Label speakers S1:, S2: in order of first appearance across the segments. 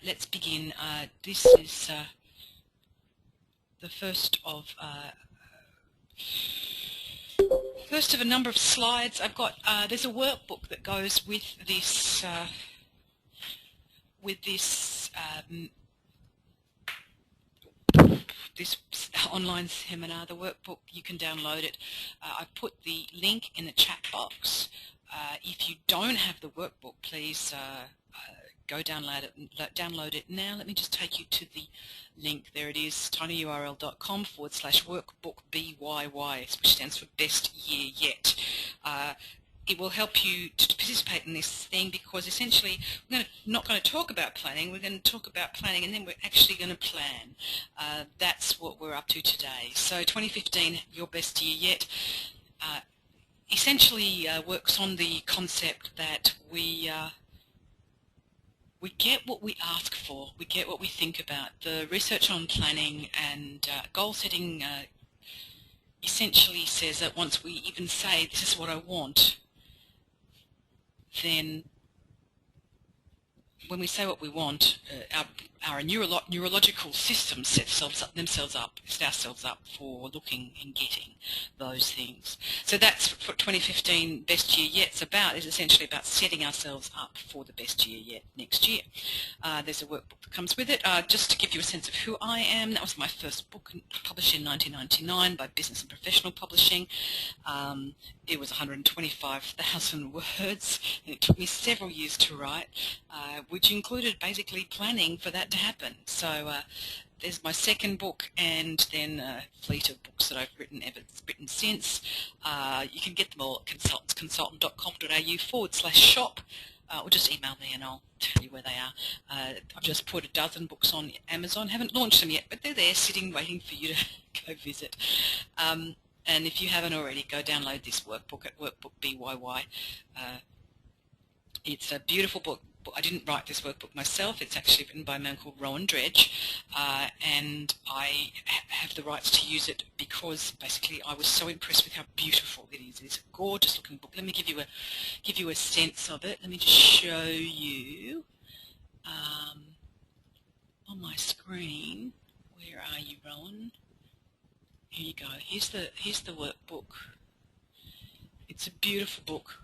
S1: let's begin. This is the first of a number of slides. I've got there's a workbook that goes with this this online seminar. The workbook, you can download it. I've put the link in the chat box. If you don't have the workbook, please go download it now. Let me just take you to the link. There it is, tinyurl.com/workbook_BYY, which stands for Best Year Yet. It will help you to participate in this thing because essentially we're not going to talk about planning, we're going to talk about planning and then we're actually going to plan. That's what we're up to today. So 2015, your best year yet, essentially works on the concept that we get what we ask for, we get what we think about. The research on planning and goal setting essentially says that once we even say this is what I want, then when we say what we want, our neurological system set ourselves up for looking and getting those things. So that's what 2015 Best Year Yet's about, is essentially about setting ourselves up for the best year yet next year. There's a workbook that comes with it. Just to give you a sense of who I am, that was my first book, published in 1999 by Business and Professional Publishing. It was 125,000 words, and it took me several years to write, which included basically planning for that to happen. So there's my second book, and then a fleet of books that I've written since. You can get them all at consultant.com.au/shop, or just email me and I'll tell you where they are. I've just put a dozen books on Amazon. Haven't launched them yet, but they're there sitting waiting for you to go visit. And if you haven't already, go download this workbook at workbook.BYY. It's a beautiful book. I didn't write this workbook myself. It's actually written by a man called Rowan Dredge, and I have the rights to use it because basically I was so impressed with how beautiful it is. It's a gorgeous looking book. Let me give you a sense of it. Let me just show you on my screen. Where are you, Rowan? Here you go. Here's the workbook. It's a beautiful book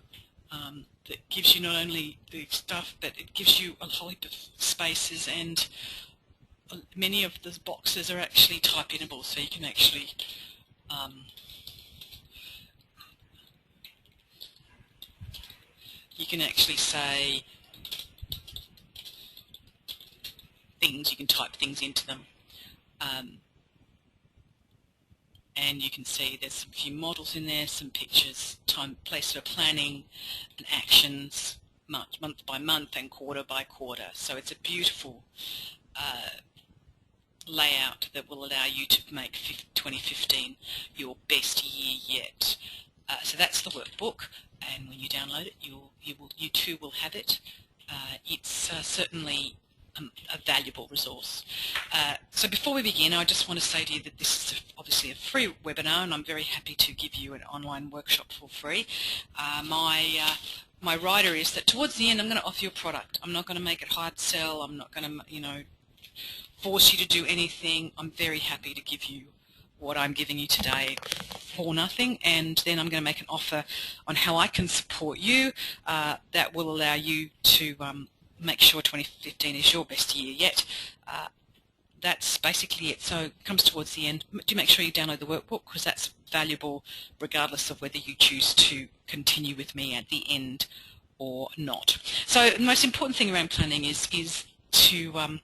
S1: that gives you not only the stuff, but it gives you a whole heap of spaces, and many of the boxes are actually type-inable, so you can actually say things. You can type things into them. And you can see there's a few models in there, some pictures, time, place for planning, and actions, month by month and quarter by quarter. So it's a beautiful layout that will allow you to make 2015 your best year yet. So that's the workbook, and when you download it, you too will have it. It's certainly a valuable resource. So before we begin, I just want to say to you that this is obviously a free webinar, and I'm very happy to give you an online workshop for free. My rider is that towards the end I'm going to offer you a product. I'm not going to make it hard sell. I'm not going to force you to do anything. I'm very happy to give you what I'm giving you today for nothing, and then I'm going to make an offer on how I can support you that will allow you to make sure 2015 is your best year yet. That's basically it. So it comes towards the end. Do make sure you download the workbook, because that's valuable regardless of whether you choose to continue with me at the end or not. So the most important thing around planning is to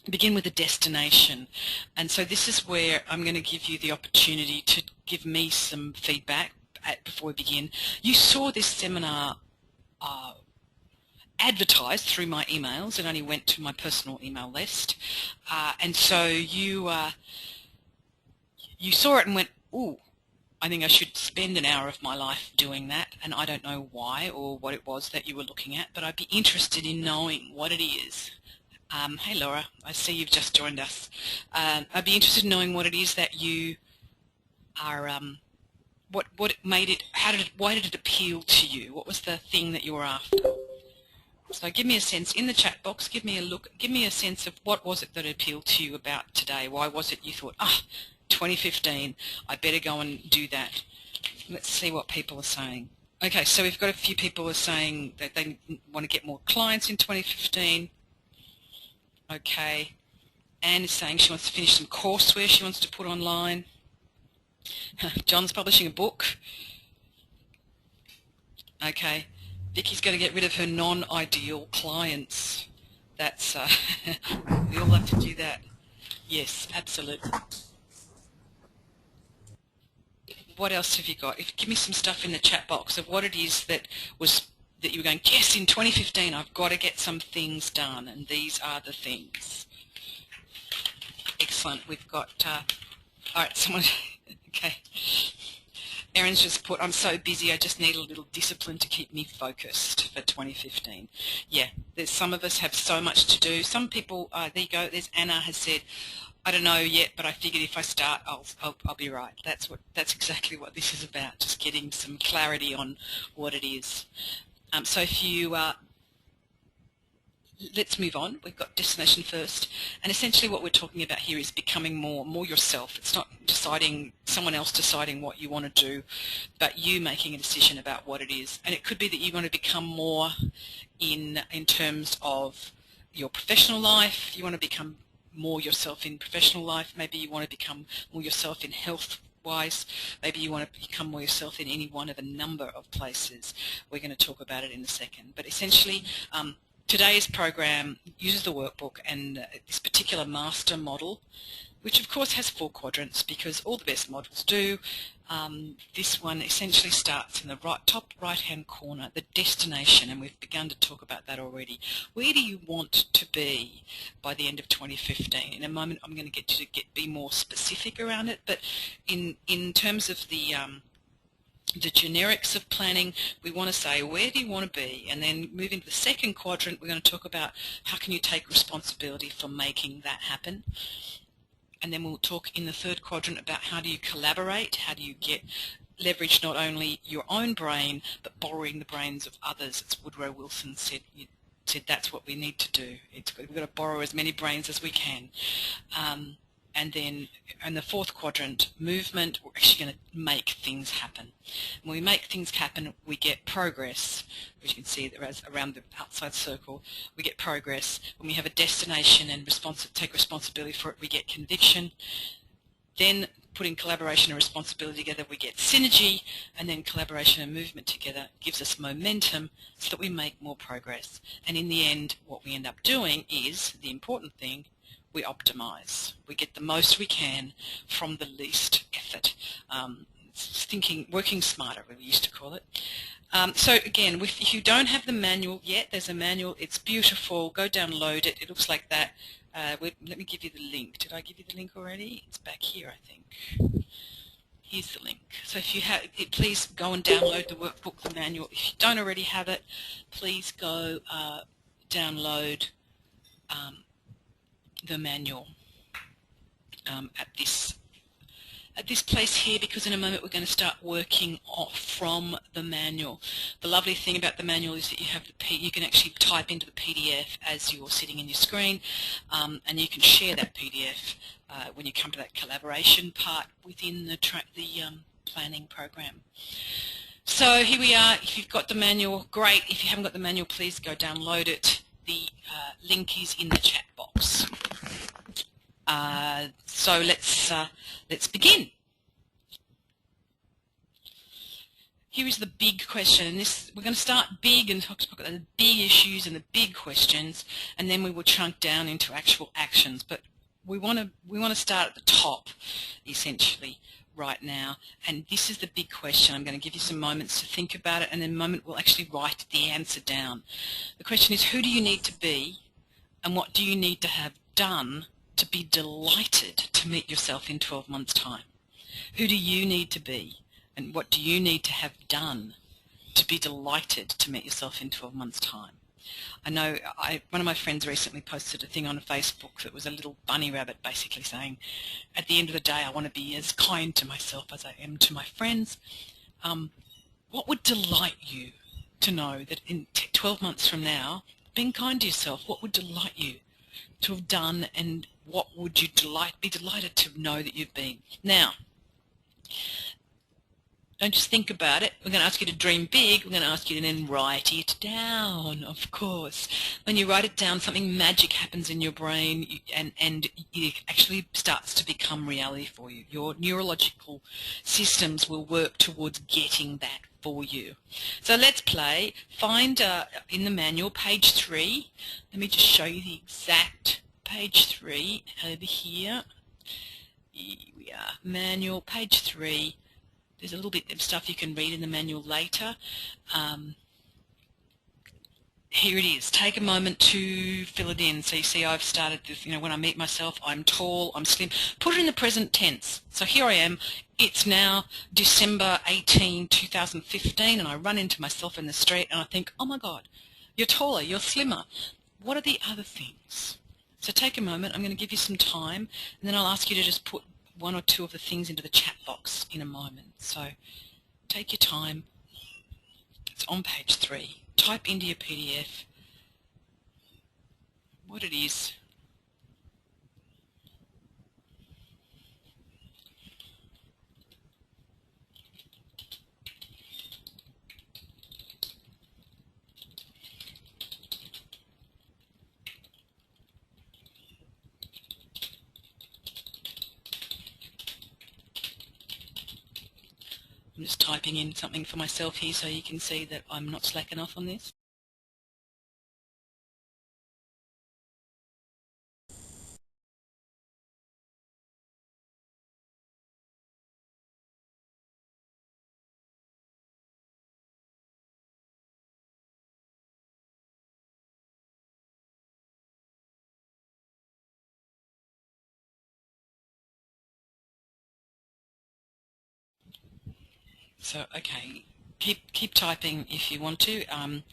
S1: begin with a destination. And so this is where I'm going to give you the opportunity to give me some feedback before we begin. You saw this seminar advertised through my emails. It only went to my personal email list, and so you saw it and went, ooh, I think I should spend an hour of my life doing that, and I don't know why or what it was that you were looking at, but I'd be interested in knowing what it is. Hey Laura, I see you've just joined us. I'd be interested in knowing what it is that you are, what made it, why did it appeal to you? What was the thing that you were after? So give me a sense in the chat box, give me a look, give me a sense of what was it that appealed to you about today. Why was it you thought, 2015, I better go and do that. Let's see what people are saying. Okay, so we've got a few people who are saying that they want to get more clients in 2015. Okay. Anne is saying she wants to finish some courseware she wants to put online. John's publishing a book. Okay. Vicky's going to get rid of her non-ideal clients. That's, we all have to do that. Yes, absolutely. What else have you got? Give me some stuff in the chat box of what it is that you were going, yes, in 2015 I've got to get some things done, and these are the things. Excellent. We've got, all right, someone, okay. Erin's just put, I'm so busy, I just need a little discipline to keep me focused for 2015. Yeah, there's some of us have so much to do. Some people, there you go, there's Anna has said, I don't know yet, but I figured if I start, I'll be right. That's exactly what this is about, just getting some clarity on what it is. So if you, let's move on. We've got destination first, and essentially what we're talking about here is becoming more yourself. It's not someone else deciding what you want to do, but you making a decision about what it is. And it could be that you want to become more in terms of your professional life. You want to become more yourself in professional life. Maybe you want to become more yourself in health-wise. Maybe you want to become more yourself in any one of a number of places. We're going to talk about it in a second. But essentially, today's program uses the workbook and this particular master model, which of course has 4 quadrants because all the best models do. This one essentially starts in the top right-hand corner, the destination, and we've begun to talk about that already. Where do you want to be by the end of 2015? In a moment I'm going to get you to be more specific around it, but in terms of the generics of planning, we want to say where do you want to be, and then move into the second quadrant. We're going to talk about how can you take responsibility for making that happen, and then we'll talk in the third quadrant about how do you collaborate, how do you leverage not only your own brain but borrowing the brains of others. As Woodrow Wilson said that's what we need to do. We've got to borrow as many brains as we can. And then in the fourth quadrant, movement, we're actually going to make things happen. When we make things happen, we get progress. As you can see around the outside circle, we get progress. When we have a destination and take responsibility for it, we get conviction. Then putting collaboration and responsibility together, we get synergy, and then collaboration and movement together gives us momentum so that we make more progress. And in the end, what we end up doing is, the important thing, we optimize. We get the most we can from the least effort. Working smarter, we used to call it. So again, if you don't have the manual yet, there's a manual. It's beautiful. Go download it. It looks like that. Let me give you the link. Did I give you the link already? It's back here, I think. Here's the link. So if you have it, please go and download the workbook, the manual. If you don't already have it, please go download the manual at this place here, because in a moment we're going to start working off from the manual. The lovely thing about the manual is that you can actually type into the PDF as you're sitting in your screen, and you can share that PDF when you come to that collaboration part within the planning program. So here we are. If you've got the manual, great. If you haven't got the manual, please go download it. The link is in the chat box. So let's begin. Here is the big question, and we're going to start big and talk about the big issues and the big questions, and then we will chunk down into actual actions. But we want to start at the top, essentially, right now. And this is the big question. I'm going to give you some moments to think about it, and in a moment we'll actually write the answer down. The question is, who do you need to be, and what do you need to have done to be delighted to meet yourself in 12 months' time? Who do you need to be, and what do you need to have done to be delighted to meet yourself in 12 months' time? I know one of my friends recently posted a thing on Facebook that was a little bunny rabbit basically saying, at the end of the day I want to be as kind to myself as I am to my friends. What would delight you to know that in 12 months from now being kind to yourself. What would delight you to have done, and what would you be delighted to know that you've been? Now, don't just think about it. We're going to ask you to dream big. We're going to ask you to then write it down, of course. When you write it down, something magic happens in your brain, and it actually starts to become reality for you. Your neurological systems will work towards getting that for you. So let's play. Find in the manual, page 3. Let me just show you the exact page 3 over here. Here we are, manual, page 3. There's a little bit of stuff you can read in the manual later. Here it is. Take a moment to fill it in. So you see I've started this, when I meet myself, I'm tall, I'm slim. Put it in the present tense. So here I am. It's now December 18, 2015, and I run into myself in the street and I think, oh my God, you're taller, you're slimmer. What are the other things? So take a moment. I'm going to give you some time, and then I'll ask you to just put 1 or 2 of the things into the chat box in a moment. So take your time. It's on page 3. Type into your PDF what it is. I'm just typing in something for myself here so you can see that I'm not slacking off on this. So, okay, keep typing if you want to, and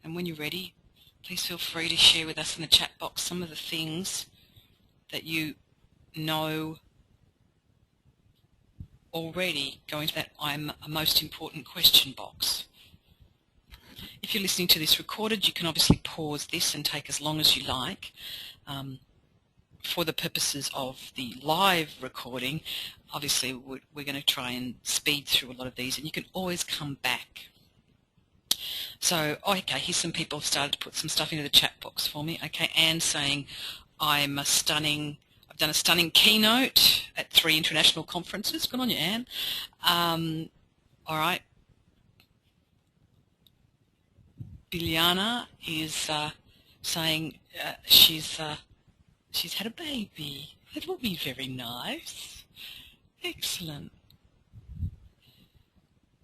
S1: when you're ready, please feel free to share with us in the chat box some of the things that you know already going to that I'm a most important question box. If you're listening to this recorded, you can obviously pause this and take as long as you like. For the purposes of the live recording, obviously we're going to try and speed through a lot of these, and you can always come back. So, okay, here's some people have started to put some stuff into the chat box for me. Okay, Anne's saying, I've done a stunning keynote at 3 international conferences. Good on you, Anne. All right. Biljana is saying she's had a baby. That will be very nice. Excellent.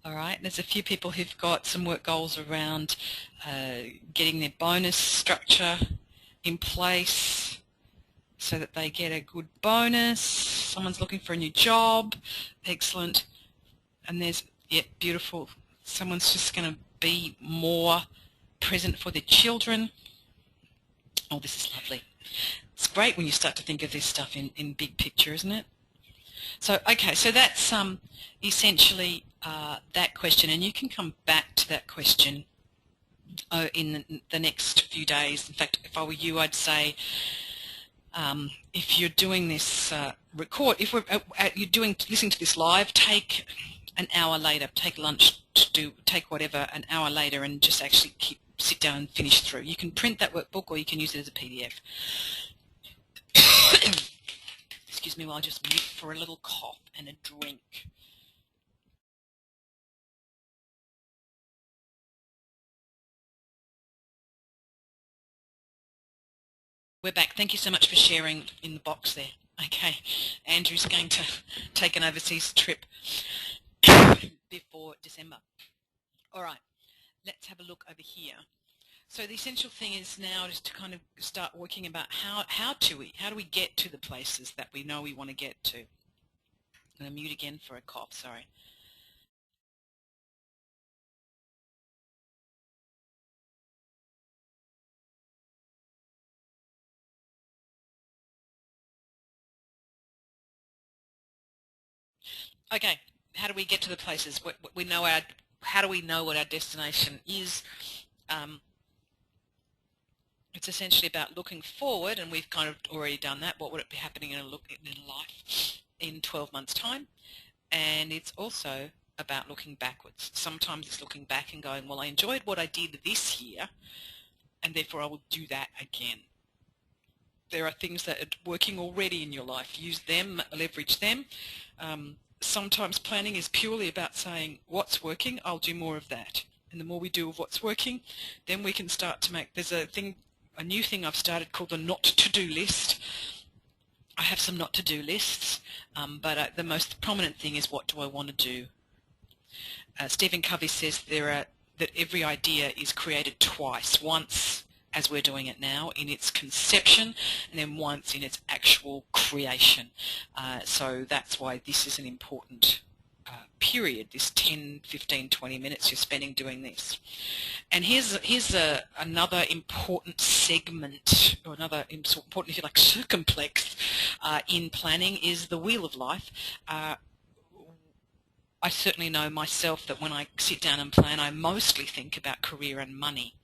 S1: All right, there's a few people who've got some work goals around getting their bonus structure in place so that they get a good bonus. Someone's looking for a new job. Excellent. And there's, yeah, beautiful. Someone's just going to be more present for their children. Oh, this is lovely. It's great when you start to think of this stuff in big picture, isn't it? So, okay, so that's essentially that question, and you can come back to that question in the next few days. In fact, if I were you, I'd say if you're doing this if you're listening to this live, take an hour later, take lunch, take whatever, an hour later, and just actually sit down and finish through. You can print that workbook, or you can use it as a PDF. Excuse me while I just mute for a little cough and a drink. We're back. Thank you so much for sharing in the box there. Okay, Andrew's going to take an overseas trip before December. All right, let's have a look over here. So the essential thing is now just to kind of start working about how do we get to the places that we know we want to get to. I'm going to mute again for a cough, sorry. Okay, how do we get to the places? How do we know what our destination is? It's essentially about looking forward, and we've kind of already done that. What would it be happening in life in 12 months' time? And it's also about looking backwards. Sometimes it's looking back and going, well, I enjoyed what I did this year, and therefore I will do that again. There are things that are working already in your life. Use them, leverage them. Sometimes planning is purely about saying, what's working, I'll do more of that. And the more we do of what's working, then we can start to make, there's a new thing I've started called the not to-do list. I have some not to-do lists, but the most prominent thing is, what do I want to do? Stephen Covey says that every idea is created twice, once as we're doing it now in its conception, and then once in its actual creation. So that's why this is an important period, this 10, 15, 20 minutes you're spending doing this. And here's another important segment, or another important, if you like, circumplex in planning, is the wheel of life. I certainly know myself that when I sit down and plan, I mostly think about career and money.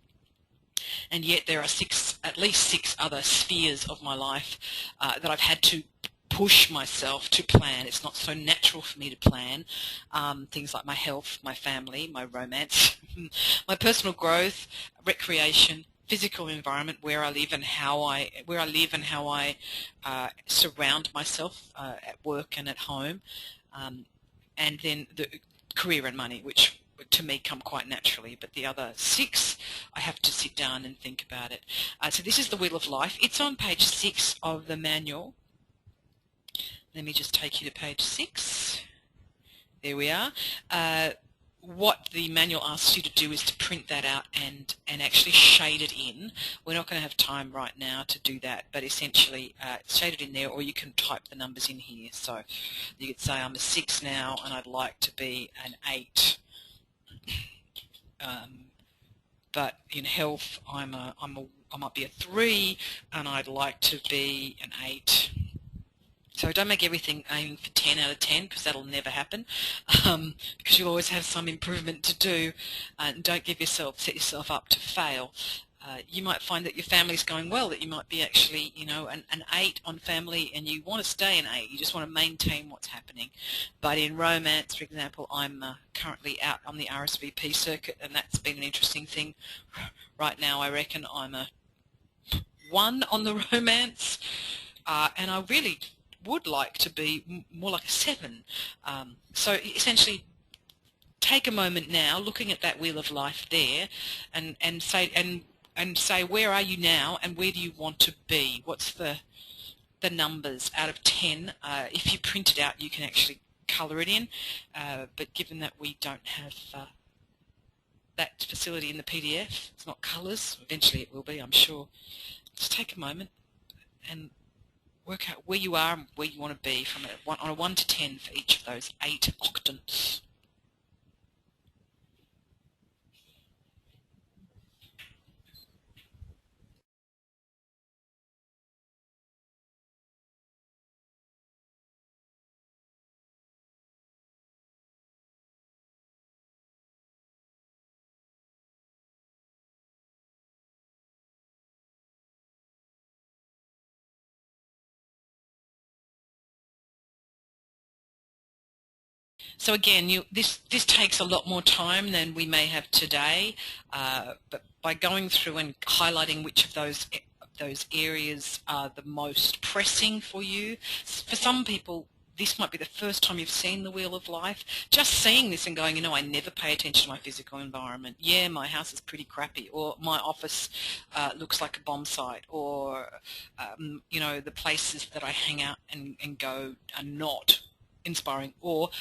S1: And yet there are at least six other spheres of my life that I've had to push myself to plan. It's not so natural for me to plan. Things like my health, my family, my romance, my personal growth, recreation, physical environment, where I live and how I surround myself at work and at home, and then the career and money, which to me come quite naturally, but the other six I have to sit down and think about it. So this is the Wheel of Life. It's on page 6 of the manual. Let me just take you to page 6. There we are. What the manual asks you to do is to print that out and actually shade it in. We're not going to have time right now to do that, but essentially it's shaded in there, or you can type the numbers in here. So you could say I'm a 6 now and I'd like to be an 8. But in health I might be a 3 and I'd like to be an 8. So don't make everything aiming for 10 out of 10, because that'll never happen, because you'll always have some improvement to do, and don't set yourself up to fail. You might find that your family's going well, that you might be actually, an 8 on family, and you want to stay an 8. You just want to maintain what's happening. But in romance, for example, I'm currently out on the RSVP circuit, and that's been an interesting thing. Right now I reckon I'm a 1 on the romance, and I really would like to be more like a 7. So essentially, take a moment now, looking at that wheel of life there, and say where are you now and where do you want to be? What's the numbers out of 10? If you print it out, you can actually colour it in, but given that we don't have that facility in the PDF, it's not colours. Eventually it will be, I'm sure. Just take a moment and work out where you are and where you want to be on a 1 to 10 for each of those 8 octants. So again, this takes a lot more time than we may have today, but by going through and highlighting which of those areas are the most pressing for you. For some people, this might be the first time you've seen the Wheel of Life. Just seeing this and going, I never pay attention to my physical environment. Yeah, my house is pretty crappy, or my office looks like a bomb site, or the places that I hang out and go are not inspiring, or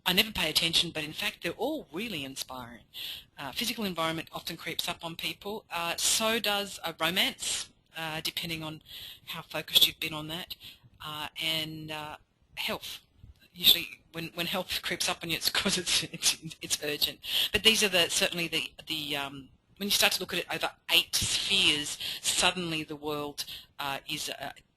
S1: I never pay attention, but in fact they're all really inspiring. Physical environment often creeps up on people. So does a romance, depending on how focused you've been on that, and health. Usually when health creeps up on you, it's because it's urgent. But these are certainly the when you start to look at it over 8 spheres, suddenly the world is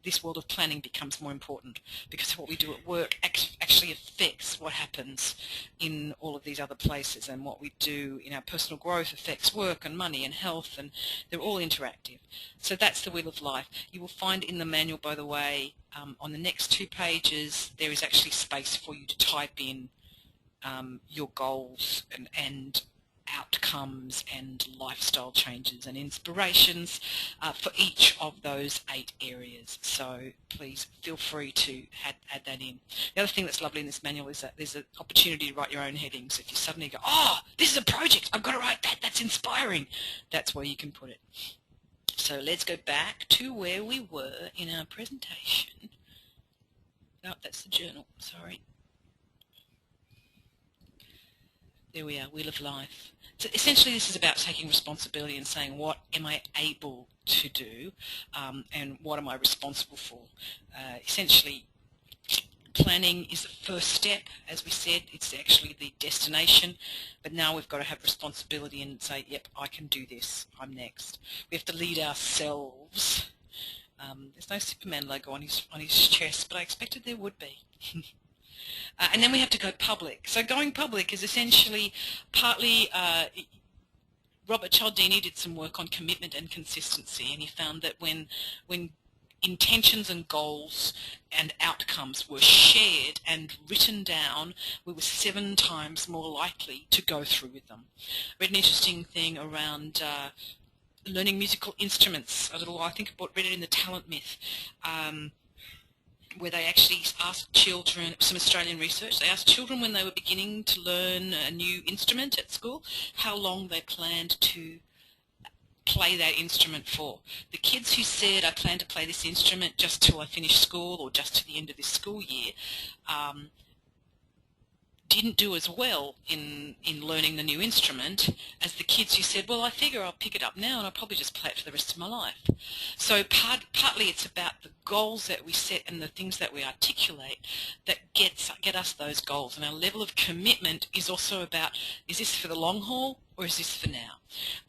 S1: this world of planning becomes more important, because what we do at work actually affects what happens in all of these other places, and what we do in our personal growth affects work and money and health, and they're all interactive. So that's the Wheel of Life. You will find in the manual, by the way, on the next 2 pages, there is actually space for you to type in your goals and outcomes and lifestyle changes and inspirations for each of those 8 areas. So please feel free to add that in. The other thing that's lovely in this manual is that there's an opportunity to write your own headings. If you suddenly go, oh, this is a project, I've got to write that, that's inspiring, that's where you can put it. So let's go back to where we were in our presentation. Oh, that's the journal, sorry. There we are, Wheel of Life. So essentially this is about taking responsibility and saying, what am I able to do and what am I responsible for? Essentially, planning is the first step. As we said, it's actually the destination, but now we've got to have responsibility and say, yep, I can do this, I'm next. We have to lead ourselves. There's no Superman logo on his chest, but I expected there would be. And then we have to go public. So going public is essentially partly, Robert Cialdini did some work on commitment and consistency, and he found that when intentions and goals and outcomes were shared and written down, we were 7 times more likely to go through with them. I read an interesting thing around learning musical instruments a little while. I think I read it in The Talent Myth, where they actually asked children, some Australian research, they asked children when they were beginning to learn a new instrument at school, how long they planned to play that instrument for. The kids who said, I plan to play this instrument just till I finish school or just to the end of this school year, didn't do as well in learning the new instrument as the kids who said, well, I figure I'll pick it up now and I'll probably just play it for the rest of my life. So partly it's about the goals that we set and the things that we articulate that get us those goals. And our level of commitment is also about, is this for the long haul or is this for now?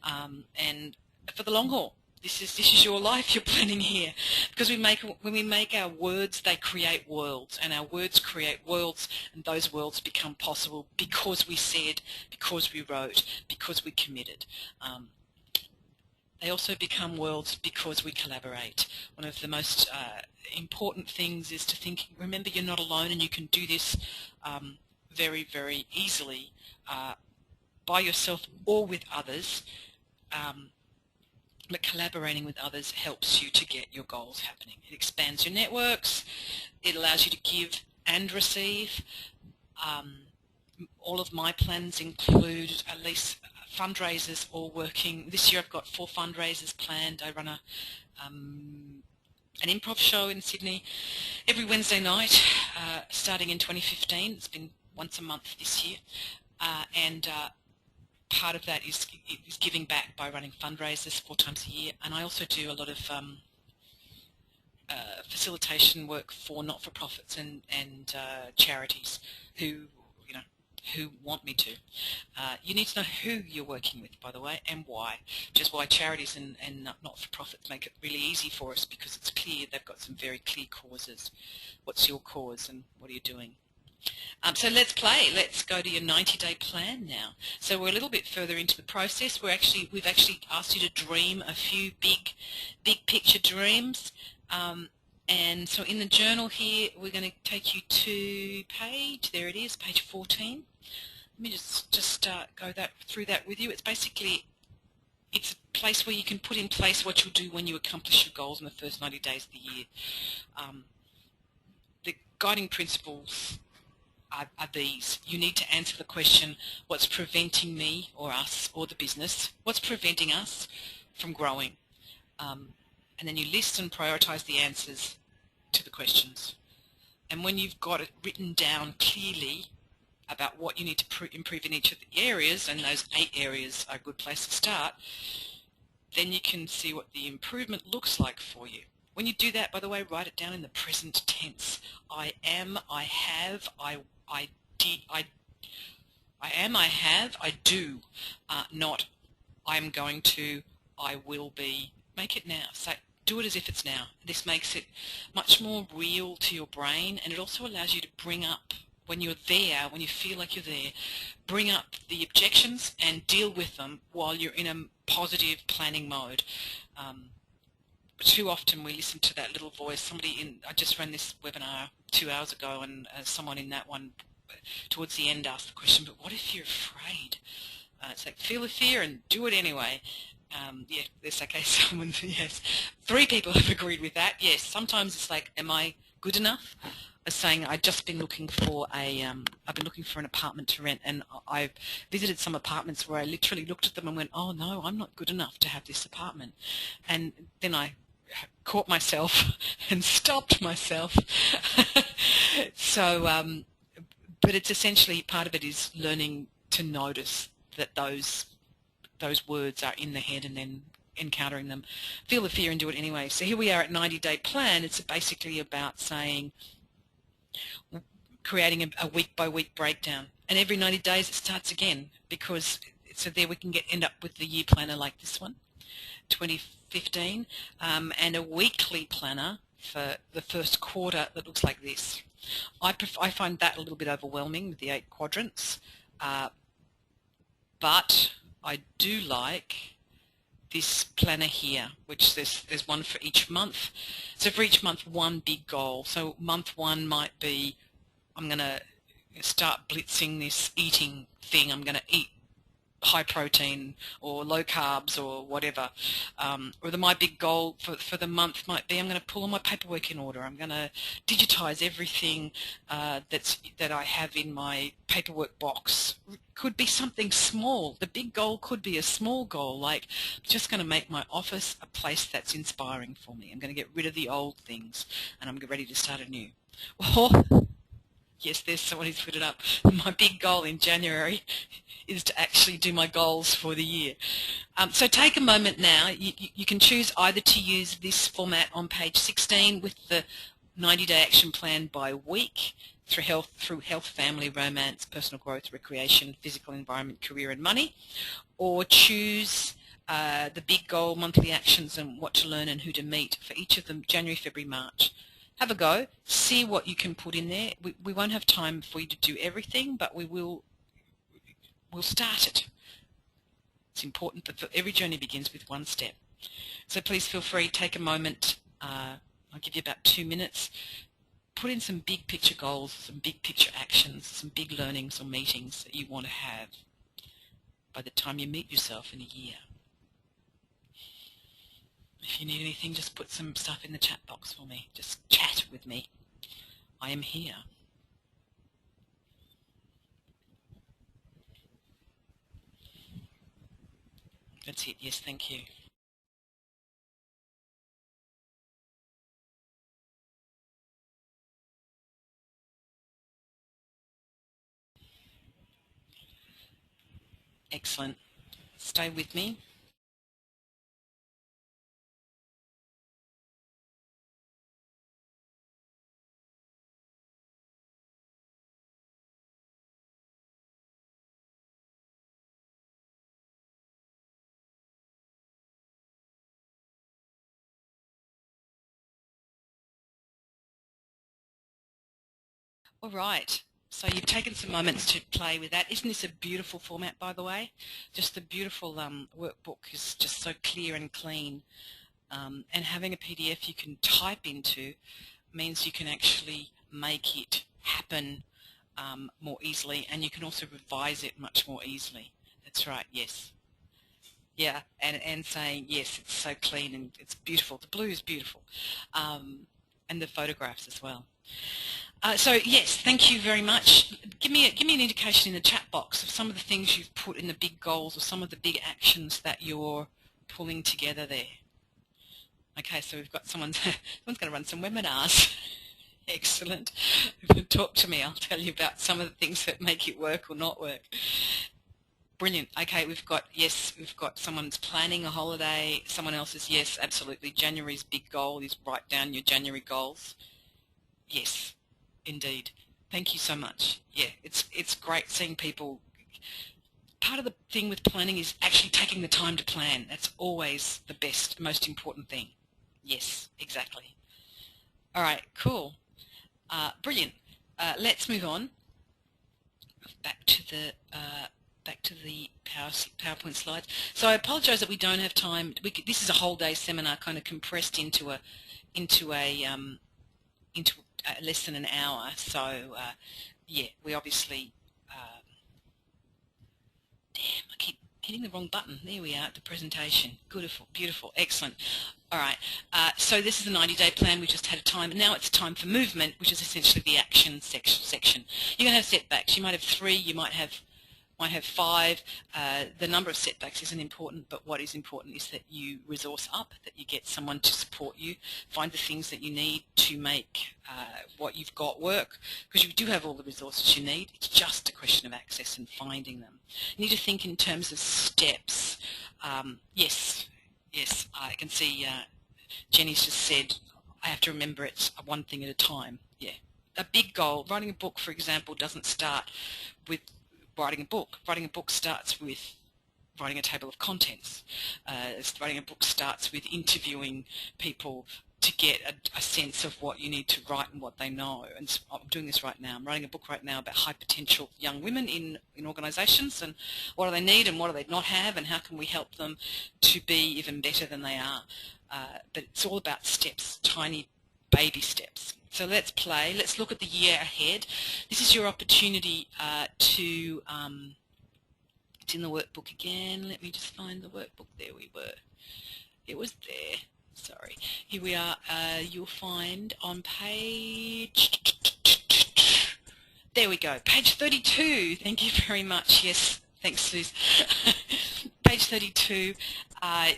S1: And for the long haul, this is your life you're planning here, because when we make our words, they create worlds, and our words create worlds, and those worlds become possible because we said, because we wrote, because we committed. They also become worlds because we collaborate. One of the most important things is to think, remember, you're not alone, and you can do this very, very easily by yourself or with others. But collaborating with others helps you to get your goals happening. It expands your networks. It allows you to give and receive. All of my plans include at least fundraisers all working. This year I've got 4 fundraisers planned. I run an improv show in Sydney every Wednesday night starting in 2015. It's been once a month this year. And part of that is giving back by running fundraisers 4 times a year, and I also do a lot of facilitation work for not-for-profits and charities who want me to. You need to know who you're working with, by the way, and why, which is why charities and not-for-profits make it really easy for us, because it's clear they've got some very clear causes. What's your cause and what are you doing? So let's play. Let's go to your 90-day plan now. So we're a little bit further into the process. We've actually asked you to dream a few big picture dreams. And so in the journal here, we're going to take you to there it is, page 14. Let me just go through that with you. It's basically, it's a place where you can put in place what you'll do when you accomplish your goals in the first 90 days of the year. The guiding principles are these. You need to answer the question, what's preventing me or us or the business? What's preventing us from growing? And then you list and prioritize the answers to the questions. And when you've got it written down clearly about what you need to improve in each of the areas, and those 8 areas are a good place to start, then you can see what the improvement looks like for you. When you do that, by the way, write it down in the present tense. I am, I have, I did, I am, I have, I do, not I'm going to, I will be. Make it now. Say, do it as if it's now. This makes it much more real to your brain, and it also allows you to bring up, when you're there, when you feel like you're there, bring up the objections and deal with them while you're in a positive planning mode. Too often we listen to that little voice. I just ran this webinar 2 hours ago, and someone in that one towards the end asked the question, but what if you're afraid? It's like, feel the fear and do it anyway. Yeah, that's okay. Yes. 3 people have agreed with that. Yes, sometimes it's like, am I good enough? I was saying I've just been looking for I've been looking for an apartment to rent, and I've visited some apartments where I literally looked at them and went, oh no, I'm not good enough to have this apartment. And then I caught myself and stopped myself. So, but it's essentially, part of it is learning to notice that those words are in the head and then encountering them. Feel the fear and do it anyway. So here we are at 90-day plan. It's basically about saying, creating a week-by-week breakdown. And every 90 days it starts again, because so there we can end up with the year planner like this one, 2015, and a weekly planner for the first quarter that looks like this. I find that a little bit overwhelming with the 8 quadrants, but I do like this planner here, which there's one for each month. So for each month, one big goal. So month 1 might be, I'm going to start blitzing this eating thing. I'm going to eat high protein or low carbs or whatever. Or my big goal for the month might be, I'm going to pull all my paperwork in order. I'm going to digitize everything that I have in my paperwork box. Could be something small. The big goal could be a small goal, like I'm just going to make my office a place that's inspiring for me. I'm going to get rid of the old things and I'm ready to start anew. Or, yes, there's someone who's put it up. My big goal in January is to actually do my goals for the year. So take a moment now. You can choose either to use this format on page 16 with the 90-day action plan by week, through health, family, romance, personal growth, recreation, physical environment, career and money, or choose the big goal, monthly actions and what to learn and who to meet for each of them, January, February, March. Have a go, see what you can put in there. We won't have time for you to do everything, but we'll start it. It's important that every journey begins with one step. So please feel free, take a moment. I'll give you about 2 minutes. Put in some big picture goals, some big picture actions, some big learnings or meetings that you want to have by the time you meet yourself in a year. If you need anything, just put some stuff in the chat box for me. Just chat with me. I am here. That's it. Yes, thank you. Excellent. Stay with me. All right. So you've taken some moments to play with that. Isn't this a beautiful format, by the way? Just the beautiful workbook is just so clear and clean. And having a PDF you can type into means you can actually make it happen more easily, and you can also revise it much more easily. That's right, yes. Yeah, and saying, yes, it's so clean and it's beautiful. The blue is beautiful. And the photographs as well. So yes, thank you very much. Give me an indication in the chat box of some of the things you've put in the big goals or some of the big actions that you're pulling together there. Okay, so we've got someone's going to run some webinars. Excellent. Talk to me. I'll tell you about some of the things that make it work or not work. Brilliant. Okay, we've got someone's planning a holiday. Someone else is, yes, absolutely. January's big goal is write down your January goals. Yes, indeed. Thank you so much. Yeah, it's great seeing people. Part of the thing with planning is actually taking the time to plan. That's always the best, most important thing. Yes, exactly. All right, cool. Brilliant. Let's move on back to the PowerPoint slides. So I apologise that we don't have time. This is a whole day seminar, kind of compressed into a into less than an hour. So yeah, we obviously damn, I keep hitting the wrong button. There we are at the presentation. Beautiful, beautiful, excellent. All right, so this is the 90-day plan. We just had a time, and now it's time for movement, which is essentially the action section. You're going to have setbacks. You might have 3, you might have 5. The number of setbacks isn't important, but what is important is that you resource up, that you get someone to support you, find the things that you need to make what you've got work, because you do have all the resources you need. It's just a question of access and finding them. You need to think in terms of steps. Yes, I can see Jenny's just said, I have to remember it's one thing at a time. Yeah, a big goal. Writing a book, for example, doesn't start with writing a book. Writing a book starts with writing a table of contents. Writing a book starts with interviewing people to get a sense of what you need to write and what they know. And so I'm doing this right now. I'm writing a book right now about high potential young women in organisations, and what do they need and what do they not have, and how can we help them to be even better than they are. But it's all about steps, tiny baby steps. So let's play. Let's look at the year ahead. This is your opportunity to, it's in the workbook again. Let me just find the workbook. There we were. It was there. Sorry. Here we are. You'll find on page, there we go, page 32. Thank you very much. Yes, thanks, Suze. Page 32.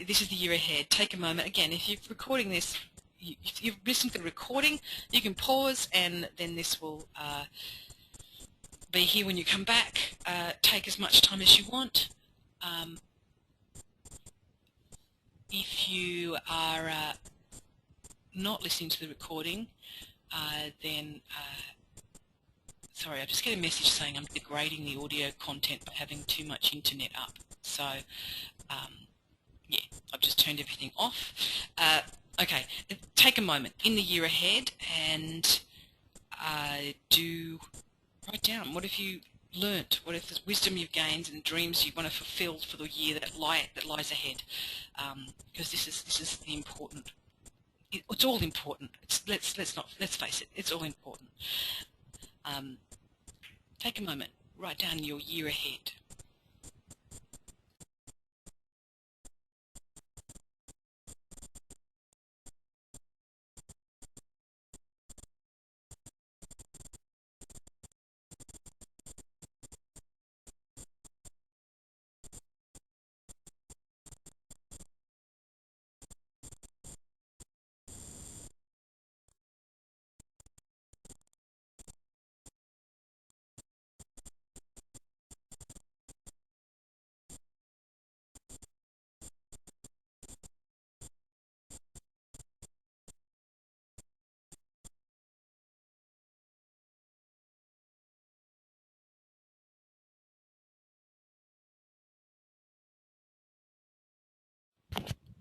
S1: This is the year ahead. Take a moment. Again, if you're recording this, if you've listened to the recording, you can pause, and then this will be here when you come back. Take as much time as you want. If you are not listening to the recording, then sorry, I just get a message saying I'm degrading the audio content by having too much internet up. So yeah, I've just turned everything off. Okay, take a moment in the year ahead and write down, what have you learnt? What if there's wisdom you've gained and dreams you want to fulfil for the year that lies ahead? Because this is the important. It's all important. Let's face it. It's all important. Take a moment. Write down your year ahead.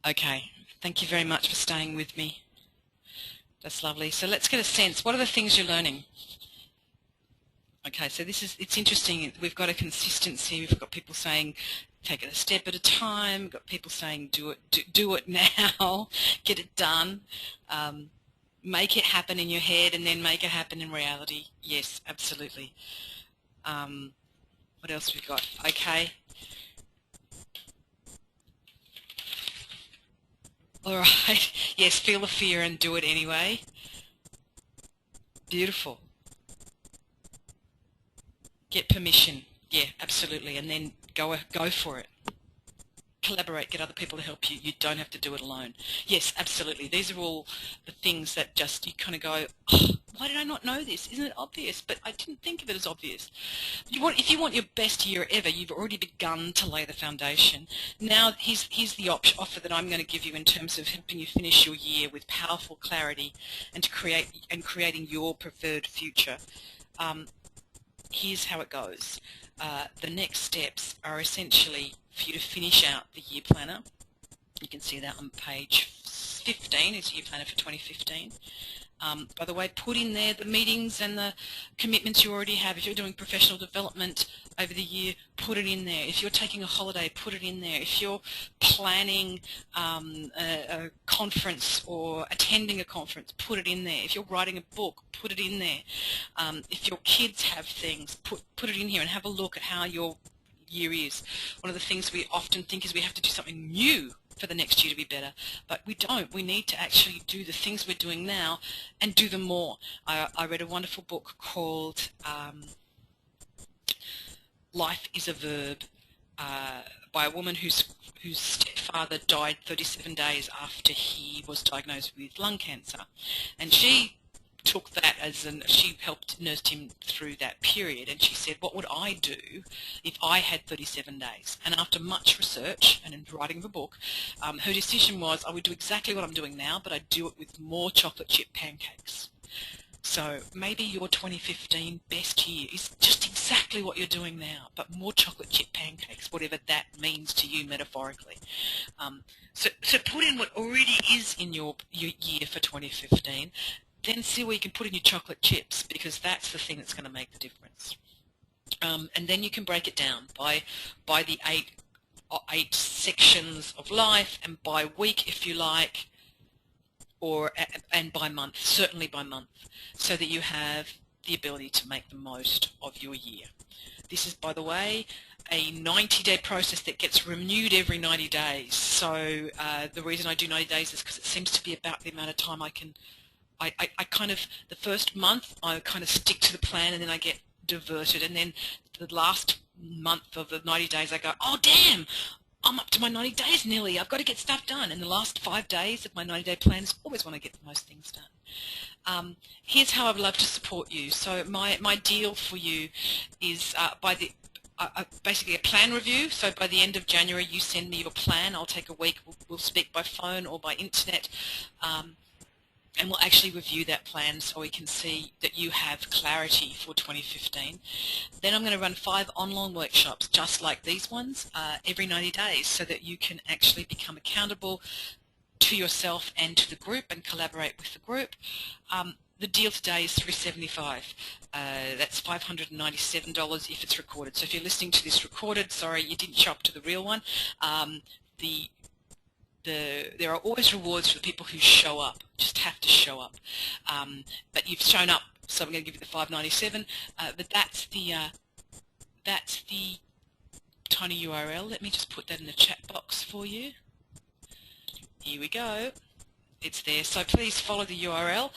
S1: Okay, thank you very much for staying with me. That's lovely. So let's get a sense. What are the things you're learning? Okay, so it's interesting. We've got a consistency. We've got people saying, take it a step at a time. We've got people saying, do it now, get it done. Make it happen in your head and then make it happen in reality. Yes, absolutely. What else we've got? Okay. All right. Yes, feel the fear and do it anyway. Beautiful. Get permission. Yeah, absolutely. And then go for it. Collaborate, get other people to help you. You don't have to do it alone. Yes, absolutely. These are all the things that just you kind of go, oh, why did I not know this? Isn't it obvious? But I didn't think of it as obvious. If you want your best year ever, you've already begun to lay the foundation. Now, here's the offer that I'm going to give you in terms of helping you finish your year with powerful clarity and creating your preferred future. Here's how it goes. The next steps are essentially for you to finish out the year planner. You can see that on page 2015 is your planner for 2015. By the way, put in there the meetings and the commitments you already have. If you're doing professional development over the year, put it in there. If you're taking a holiday, put it in there. If you're planning a conference or attending a conference, put it in there. If you're writing a book, put it in there. If your kids have things, put it in here and have a look at how your year is. One of the things we often think is we have to do something new for the next year to be better, but we don't. We need to actually do the things we're doing now and do them more. I read a wonderful book called Life is a Verb by a woman whose stepfather died 37 days after he was diagnosed with lung cancer, and she took that as she helped nurse him through that period, and she said, what would I do if I had 37 days? And after much research and in writing of a book, her decision was I would do exactly what I'm doing now, but I'd do it with more chocolate chip pancakes. So maybe your 2015 best year is just exactly what you're doing now, but more chocolate chip pancakes, whatever that means to you metaphorically. So put in what already is in your year for 2015, then see where you can put in your chocolate chips, because that's the thing that's going to make the difference. And then you can break it down by the eight sections of life, and by week if you like, and by month, certainly by month, so that you have the ability to make the most of your year. This is, by the way, a 90-day process that gets renewed every 90 days. So the reason I do 90 days is because it seems to be about the amount of time I kind of, the first month I kind of stick to the plan, and then I get diverted, and then the last month of the 90 days I go, oh damn, I'm up to my 90 days nearly, I've got to get stuff done. And the last 5 days of my 90-day plan is always when I get the most things done. Here's how I'd love to support you. So my deal for you is basically a plan review. So by the end of January you send me your plan. I'll take a week, we'll speak by phone or by internet, and we'll actually review that plan so we can see that you have clarity for 2015. Then I'm going to run 5 online workshops just like these ones every 90 days, so that you can actually become accountable to yourself and to the group and collaborate with the group. The deal today is $375. That's $597 if it's recorded. So if you're listening to this recorded, sorry, you didn't show up to the real one. There are always rewards for the people who show up. Just have to show up. But you've shown up, so I'm going to give you the $597. But that's the tiny URL. Let me just put that in the chat box for you. Here we go. It's there. So please follow the URL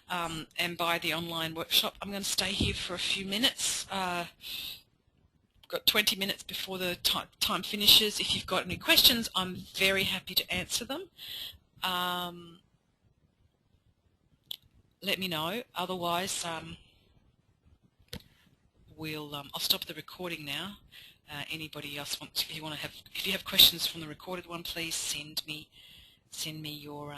S1: and buy the online workshop. I'm going to stay here for a few minutes. Got 20 minutes before the time finishes. If you've got any questions, I'm very happy to answer them. Let me know. Otherwise, I'll stop the recording now. Anybody else wants? If you have questions from the recorded one, please send me your